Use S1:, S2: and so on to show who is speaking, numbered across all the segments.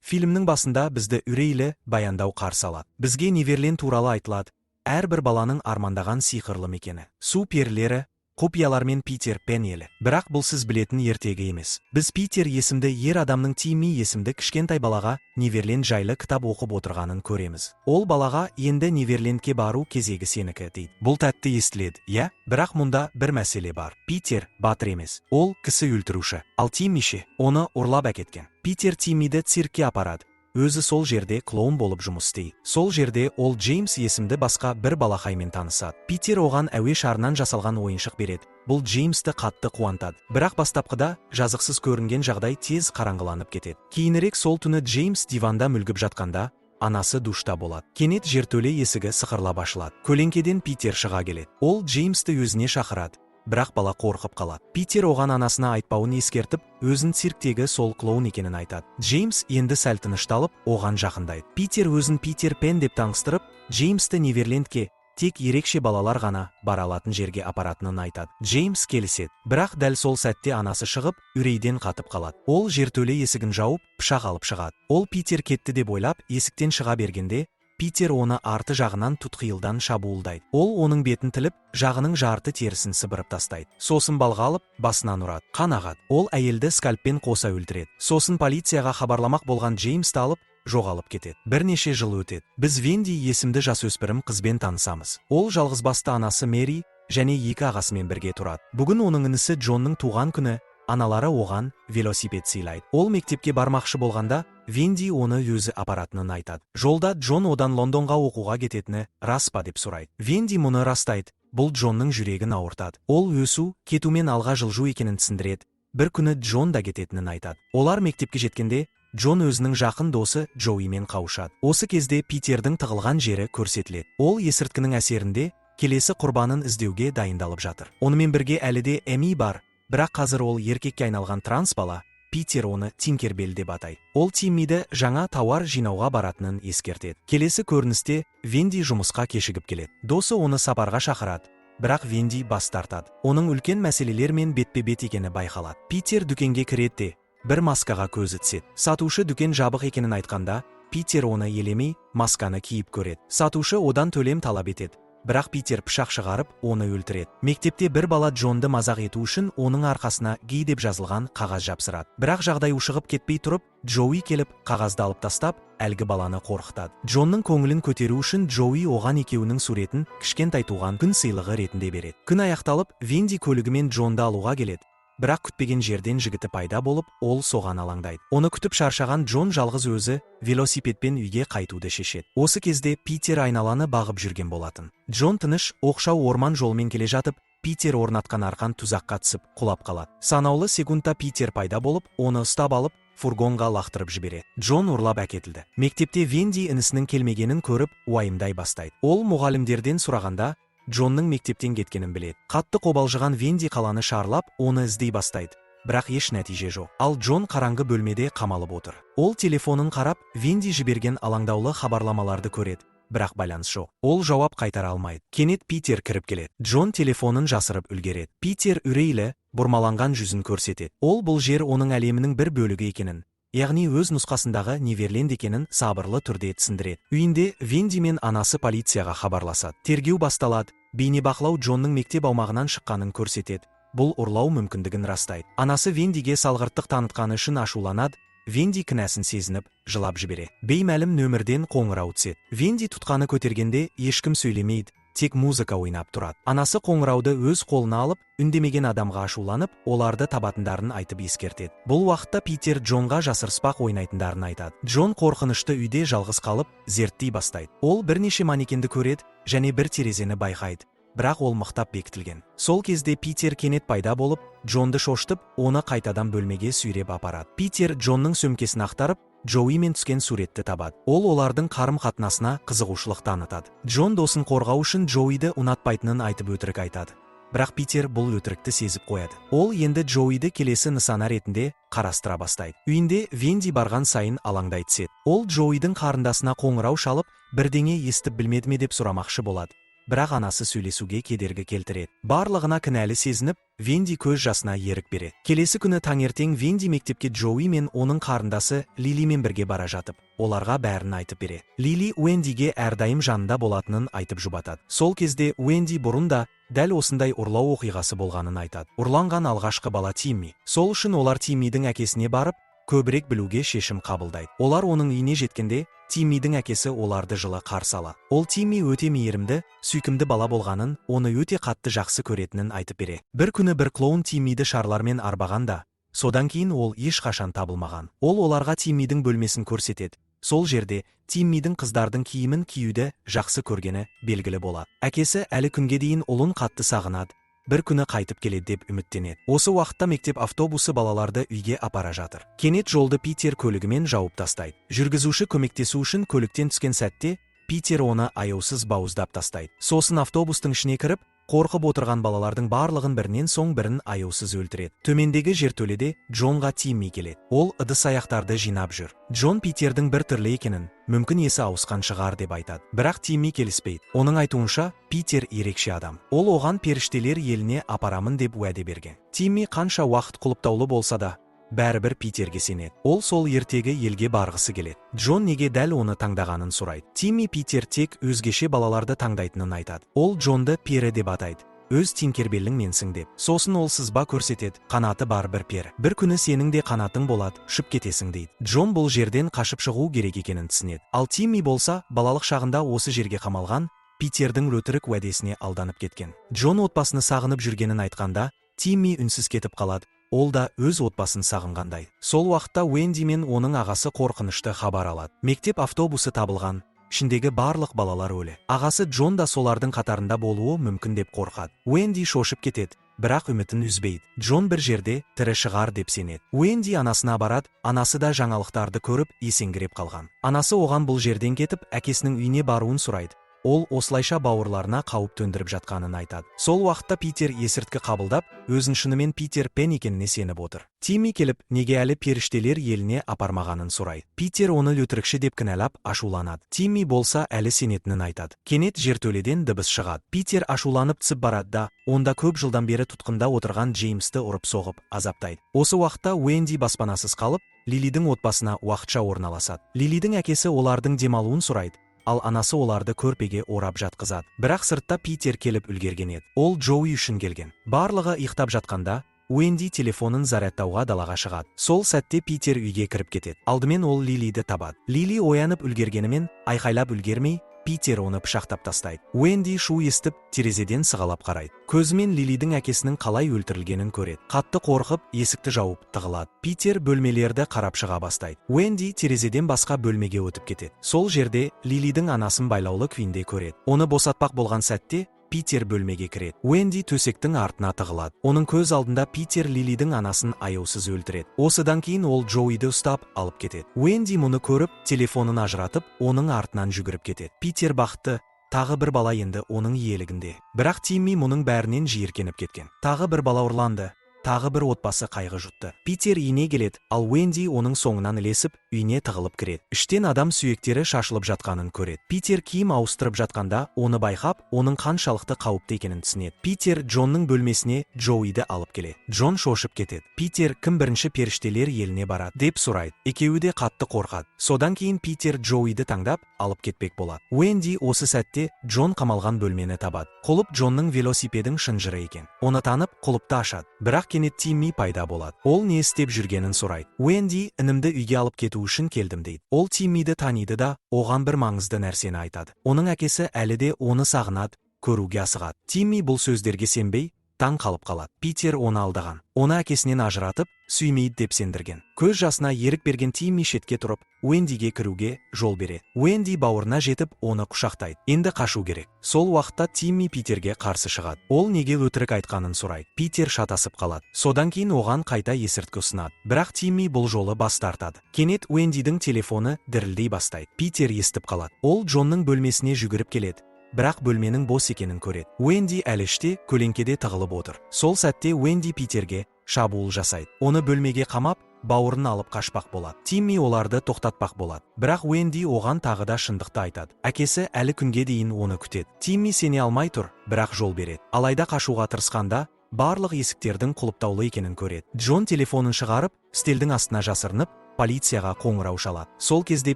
S1: Фильмнің басында бізді үрейлі баяндау қарсы алады. Бізге Неверленд туралы айтылады. Әрбір баланың армандаған сиқырлы мекені. Су перілері, құпиялар мен Питер Пен елі. Бірақ бұл сіз білетін ертегі емес. Біз Питер есімді ер адамның Тимми есімді кішкентай балаға Неверленд жайлы кітап оқып отырғанын көреміз. Ол балаға енді Неверлендке бару кезегі сенікі дейді. Бұл тәтті естіледі, иә? Бірақ мұнда бір мәселе бар. Питер батыр емес. Ол кісі өлтіруші. Ал Тимми ше, оны ұрлап әкеткен. Питер Тиммиді циркке апарады. Өзі сол жерде клоун болып жұмыс істейді. Сол жерде ол Джеймс есімді басқа бір балақаймен танысады. Питер оған әуе шарынан жасалған ойыншық береді. Бұл Джеймсті қатты қуантады. Бірақ бастапқыда жазықсыз көрінген жағдай тез қараңғыланып кетеді. Кейінірек сол түні Джеймс диванда мүлгіп жатқанда, анасы душта болады. Кенет жертөле есігі сықырлап ашылады. Көлеңкеден Питер шыға келеді. Ол Джеймсті өзіне шақырады. Бірақ бала қорқып қалады. Питер оған анасына айтпауын ескертіп, өзін цирктегі сол клоун екенін айтады. Джеймс енді сәл тынышталып, оған жақындайды. Питер өзін Питер Пен деп таңыстырып, Джеймсті Неверлендке тек ерекше балалар ғана бара алатын жерге апаратынын айтады. Джеймс келіседі. Бірақ дәл сол сәтте анасы шығып, үрейден қатып қалады. Ол жертөле есігін жауып, пышақ алып шығады. Ол Питер кетті деп ойлап, есіктен шыға бергенде, Питер оны арты жағынан тұтқиылдан шабуылдайды. Ол оның бетін тіліп, жағының жарты терісін сыбырып тастайды. Сосын балға алып, басынан ұрады. Қан ағады. Ол әйелді скальппен қоса өлтіреді. Сосын полицияға хабарламақ болған Джеймсті алып, жоғалып кетеді. Бірнеше жыл өтеді. Біз Венди есімді жасөспірім қызбен танысамыз. Ол жалғызбасты анасы Мэри және екі ағасымен бірге тұрады. Бүгін оның інісі Джонның туған күні, аналары оған велосипед сыйлайды. Ол мектепке бармақшы болғанда, Венди оны өзі апаратынын айтады. Жолда Джон одан Лондонға оқуға кететіні рас па деп сұрайды. Венди мұны растайды. Бұл Джонның жүрегін ауыртады. Ол өсу, кетумен алға жылжу екенін түсіндіреді. Бір күні Джон да кететінін айтады. Олар мектепке жеткенде, Джон өзінің жақын досы Джоуимен қауышады. Осы кезде Питердің тығылған жері көрсетіледі. Ол есірткінің әсерінде келесі құрбанын іздеуге дайындалып жатыр. Онымен бірге әлі де Эми бар. Бірақ қазір ол еркекке айналған транс бала. Питер оны Тинкербелл деп атайды. Ол Тиммиді жаңа тауар жинауға баратынын ескертеді. Келесі көріністе Венди жұмысқа кешігіп келеді. Досы оны сапарға шақырады. Бірақ Венди бас тартады. Оның үлкен мәселелермен бетпе-бет екені байқалады. Питер дүкенге кіреді, бір маскаға көзі түседі. Сатушы дүкен жабық екенін айтқанда, Питер оны елемей, масканы киіп көреді. Сатушы одан төлем талап етеді. Бірақ Питер пышақ шығарып, оны өлтіреді. Мектепте бір бала Джонды мазақ ету үшін оның арқасына гей деп жазылған қағаз жапсырады. Бірақ жағдай ушығып кетпей тұрып, Джоуи келіп, қағазды алып тастап, әлгі баланы қорқытады. Джонның көңілін көтеру үшін Джоуи оған екеуінің суретін кішкентай туған күн сыйлығы ретінде береді. Күн аяқталып, Венди көлігімен Джонды алуға келеді. Бірақ күтпеген жерден жігіті пайда болып, ол соған алаңдайды. Оны күтіп шаршаған Джон жалғыз өзі велосипедпен үйге қайтуды шешеді. Осы кезде Питер айналаны бағып жүрген болатын. Джон тыныш, оқшау орман жолмен келе жатып, Питер орнатқан арқан тұзаққа түсіп, құлап қалады. Санаулы секундта Питер пайда болып, оны ұстап алып, фургонға лақтырып жібереді. Джон ұрлап әкетілді. Мектепте Венди інісінің келмегенін көріп, уайымдай бастайды. Ол мұғалімдерден сұрағанда, Джонның мектептен кеткенін біледі. Қатты қобалжыған Венди қаланы шарлап, оны іздей бастайды. Бірақ еш нәтиже жоқ. Ал Джон қараңғы бөлмеде қамалып отыр. Ол телефонын қарап, Венди жіберген алаңдаулы хабарламаларды көреді. Бірақ байланыс жоқ. Ол жауап қайтара алмайды. Кенет Питер кіріп келеді. Джон телефонын жасырып үлгереді. Питер үрейлі, бұрмаланған жүзін көрсетеді. Ол бұл жер оның әлемінің бір бөлігі екенін, яғни өз нұсқасындағы Неверленд екенін сабырлы түрде түсіндіреді. Үйінде Венди мен анасы полицияға хабарласады. Тергеу басталады. Бейнебақылау Джонның мектеп аумағынан шыққанын көрсетеді. Бұл ұрлау мүмкіндігін растайды. Анасы Вендиге салғырттық танытқаны үшін ашуланады. Венди кінәсін сезініп, жылап жібереді. Беймәлім нөмірден қоңырау түседі. Венди тұтқаны көтергенде ешкім сөйлемейді, тек музыка ойнап тұрады. Анасы қоңырауды өз қолына алып, үндемеген адамға ашуланып, оларды табатындарын айтып ескертеді. Бұл уақытта Питер Джонға жасырыспақ ойнайтындарын айтады. Джон қорқынышты үйде жалғыз қалып, зерттей бастайды. Ол бірнеше манекенді көреді және бір терезені байқайды. Бірақ ол мықтап бекітілген. Сол кезде Питер кенет пайда болып, Джонды шошытып, оны қайтадан бөлмеге сүйреп апарады. Питер Джонның сөмкесін ақтарып, Джоуимен түскен суретті табады. Ол олардың қарым-қатынасына қызығушылық танытады. Джон досын қорғау үшін Джоуиді ұнатпайтынын айтып өтірік айтады. Бірақ Питер бұл өтірікті сезіп қояды. Ол енді Джоуиді келесі нысана ретінде қарастыра бастайды. Үйінде Венди барған сайын алаңдай түседі. Ол Джоуидің қарындасына қоңырау шалып, бірдеңе естіп білмеді ме деп сұрамақшы болады. бірақ анасы сөйлесуге кедергі келтіреді. Барлығына кінәлі сезініп, Венди көз жасына ерік береді. Келесі күні таңертең Венди мектепке Джоуи мен оның қарындасы Лилимен бірге бара жатып, оларға бәрін айтып береді. Лили Уэндиге әрдайым жанында болатынын айтып жұбатады. Сол кезде Уэнди бұрын да дәл осындай ұрлау оқиғасы болғанын айтады. Ұрланған алғашқы бала Тимми. Сол үшін олар Тиммидің әкесіне барып, көбірек білуге шешім қабылдайды. Олар оның үйіне жеткенде, Тиммидің әкесі оларды жылы қарсы алады. Ол Тимми өте мейірімді, сүйкімді бала болғанын, оны өте қатты жақсы көретінін айтып береді. Бір күні бір клоун Тиммиді шарлармен арбағанда, содан кейін ол ешқашан табылмаған. Ол оларға Тиммидің бөлмесін көрсетеді. Сол жерде Тиммидің қыздардың киімін киюді жақсы көргені белгілі болады. Әкесі әлі күнге дейін ұлын қатты сағынады. Бір күні қайтып келеді деп үміттенеді. Осы уақытта мектеп автобусы балаларды үйге апара жатыр. Кенет жолды Питер көлігімен жауып тастайды. Жүргізуші көмектесу үшін көліктен түскен сәтте, Питер оны аяусыз бауыздап тастайды. Сосын автобустың ішіне кіріп, қорқып отырған балалардың барлығын бірінен соң бірін аяусыз өлтіреді. Төмендегі жертөледе Джонға Тимми келеді. Ол ыдыс-аяқтарды жинап жүр. Джон Питердің бір түрлі екенін, мүмкін есі ауысқан шығар деп айтады. Бірақ Тимми келіспейді. Оның айтуынша, Питер ерекше адам. Ол оған періштелер еліне апарамын деп уәде берген. Тимми қанша уақыт құлыптаулы болса да, бәрібір Питерге сенеді. Ол сол ертегі елге барғысы келеді. Джон неге дәл оны таңдағанын сұрайды. Тимми Питер тек өзгеше балаларды таңдайтынын айтады. Ол Джонды пері деп атайды. Өз Тинкербеллің менсің деп. Сосын ол сызба көрсетеді, қанаты бар бір пері. Бір күні сенің де қанатың болады, ұшып кетесің дейді. Джон бұл жерден қашып шығу керек екенін түсінеді. Ал Тимми болса, балалық шағында осы жерге қамалған, Питердің өтірік уәдесіне алданып кеткен. Джон отбасыны сағынып жүргенін айтқанда, Тимми үнсіз кетіп қалады. Ол да өз отбасын сағынғандай. Сол уақытта Уэнди мен оның ағасы қорқынышты хабар алады. Мектеп автобусы табылған, ішіндегі барлық балалар өлі. Ағасы Джон да солардың қатарында болуы мүмкін деп қорқады. Уэнди шошып кетеді, бірақ үмітін үзбейді. Джон бір жерде тірі шығар деп сенеді. Уэнди анасына барады, анасы да жаңалықтарды көріп есеңгіреп қалған. Анасы оған бұл жерден кетіп, әкесінің үйіне баруын сұрайды. Ол осылайша бауырларына қауіп төндіріп жатқанын айтады. Сол уақытта Питер есірткі қабылдап, өзін шынымен Питер Пен екеніне сеніп отыр. Тимми келіп, неге әлі періштелер еліне апармағанын сұрайды. Питер оны өтірікші деп кінәлап ашуланады. Тимми болса әлі сенетінін айтады. Кенет жертөледен дыбыс шығады. Питер ашуланып түсіп барады да, онда көп жылдан бері тұтқында отырған Джеймсті ұрып соғып азаптайды. Осы уақытта Уэнди баспанасыз қалып, Лилидің отбасына уақытша орналасады. Лилидің әкесі олардың демалуын сұрайды. Ал анасы оларды көрпеге орап жатқызады. Бірақ сыртта Питер келіп үлгерген еді. Ол Джоуи үшін келген. Барлығы ұйықтап жатқанда, Уэнди телефонын зарядтауға далаға шығады. Сол сәтте Питер үйге кіріп кетеді. Алдымен ол Лилиді табады. Лили оянып үлгергенімен, айқайлап үлгермей, Питер оны пышақтап тастайды. Уэнди шу естіп, терезеден сығалап қарайды. Көзімен Лилидің әкесінің қалай өлтірілгенін көреді. Қатты қорқып, есікті жауып тығылады. Питер бөлмелерді қарап шыға бастайды. Уэнди терезеден басқа бөлмеге өтіп кетеді. Сол жерде Лилидің анасын байлаулы күйінде көреді. Оны босатпақ болған сәтте, Питер бөлмеге кіреді. Уэнди төсектің артына тығылады. Оның көз алдында Питер Лилидің анасын аяусыз өлтіреді. Осыдан кейін ол Джоуиді ұстап алып кетеді. Уэнди мұны көріп, телефонын ажыратып, оның артынан жүгіріп кетеді. Питер бақытты, тағы бір бала енді оның иелігінде. Бірақ Тимми мұның бәрінен жиіркеніп кеткен. Тағы бір бала ұрланды. Тағы бір отбасы қайғы жұтты. Питер үйіне келеді, ал Уэнди оның соңынан ілесіп, үйіне тығылып кіреді. Іштен адам сүйектері шашылып жатқанын көреді. Питер киім ауыстырып жатқанда, оны байқап, оның қаншалықты қауіпті екенін түсінеді. Питер Джонның бөлмесіне Джоуиді алып келеді. Джон шошып кетеді. Питер кім бірінші періштелер еліне барады деп сұрайды. Екеуі де қатты қорқады. Содан кейін Питер Джоуиді таңдап алып кетпек болады. Уэнди осы сәтте Джон қамалған бөлмені табады. Құлып Джонның велосипедінің шынжыры екен. Оны танып, құлыпты ашады. Бірақ кенет Тимми пайда болады. Ол не істеп жүргенін сұрайды. Уэнди, інімді үйге алып кету үшін келдім дейді. Ол Тиммиді таниды да, оған бір маңызды нәрсені айтады. Оның әкесі әлі де оны сағынады, көруге асығады. Тимми бұл сөздерге сенбей, таң қалып қалады. Питер оны алдаған. Оны әкесінен ажыратып, сүймейді деп сендірген. Көз жасына ерік берген Тимми шетке тұрып, Уэндиге кіруге жол береді. Уэнди бауырына жетіп, оны құшақтайды. Енді қашу керек. Сол уақытта Тимми Питерге қарсы шығады. Ол неге өтірік айтқанын сұрайды. Питер шатасып қалады. Содан кейін оған қайта есірткі ұсынады. Бірақ Тимми бұл жолы бас тартады. Кенет Уэндидің телефоны дірілдей бастайды. Питер естіп қалады. Ол Джонның бөлмесіне жүгіріп келеді. Бірақ бөлменің бос екенін көреді. Уэнди әлі іште, көлеңкеде тығылып отыр. Сол сәтте Уэнди Питерге шабуыл жасайды. Оны бөлмеге қамап, бауырын алып қашпақ болады. Тимми оларды тоқтатпақ болады. Бірақ Уэнди оған тағы да шындықты айтады. Әкесі әлі күнге дейін оны күтеді. Тимми сене алмай тұр, бірақ жол береді. Алайда қашуға тырысқанда барлық есіктердің құлыптаулы екенін көреді. Джон телефонын шығарып, стелдің астына жасырынып, полицияға қоңырау шалады. Сол кезде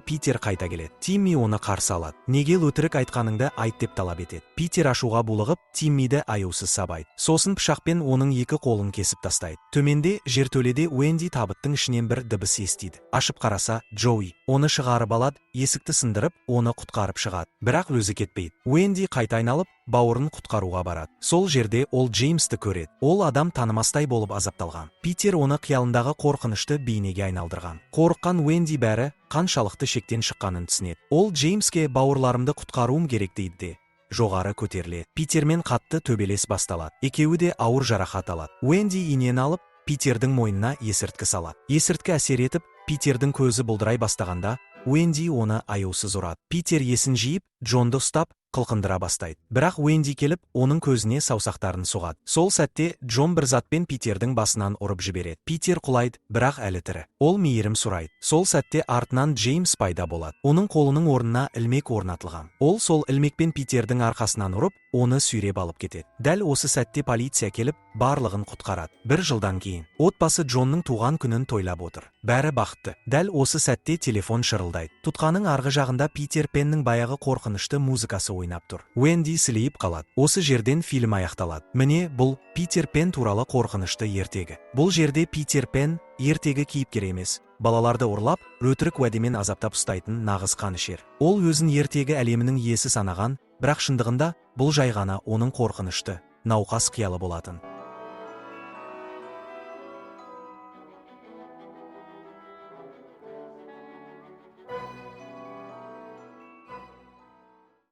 S1: Питер қайта келеді. Тимми оны қарсы алады. Неге өтірік айтқаныңды айт деп талап етеді. Питер ашуға булығып, Тиммиді аяусыз сабайды. Сосын пышақпен оның екі қолын кесіп тастайды. Төменде жертөледе Уэнди табыттың ішінен бір дыбыс естиді. Ашып қараса, Джоуи. Оны шығарып алады, есікті сындырып, оны құтқарып шығады. Бірақ өзі кетпейді. Уэнди қайта айналып, бауырын құтқаруға барады. Сол жерде ол Джеймсті көреді. Ол адам танымастай болып азапталған. Питер оны қиялындағы қорқынышты бейнеге айналдырған. Қорыққан Уэнди бәрі қаншалықты шектен шыққанын түсінеді. Ол Джеймске бауырларымды құтқаруым керек дейді де жоғары көтеріледі. Питермен қатты төбелес басталады. Екеуі де ауыр жарақат алады. Уэнди инені алып, Питердің мойнына есірткі салады. Есірткі әсер етіп, Питердің көзі бұлдырай бастағанда, Уэнди оны аяусыз ұрады. Питер есін жиып, Джонды ұстап, қылқындыра бастайды. Бірақ Уэнди келіп, оның көзіне саусақтарын соғады. Сол сәтте Джон бір затпен Питердің басынан ұрып жібереді. Питер құлайды, бірақ әлі тірі. Ол мейірім сұрайды. Сол сәтте артынан Джеймс пайда болады. Оның қолының орнына ілмек орнатылған. Ол сол ілмекпен Питердің арқасынан ұрып, оны сүйреп алып кетеді. Дәл осы сәтте полиция келіп, барлығын құтқарады. Бір жылдан кейін отбасы Джонның туған күнін тойлап отыр. Бәрі бақытты. Дәл осы сәтте телефон шырылдайды. Тұтқаның арғы жағында Питер Пеннің баяғы қорқынышты музыкасы ойнап тұр. Уэнди сілейіп қалады. Осы жерден фильм аяқталады. Міне, бұл Питер Пен туралы қорқынышты ертегі. Бұл жерде Питер Пен ертегі кейіпкер емес, балаларды ұрлап, өтірік уәдемен азаптап ұстайтын нағыз қанішер. Ол өзін ертегі әлемінің иесі санаған, бірақ шындығында бұл жай ғана оның қорқынышты, науқас қиялы болатын.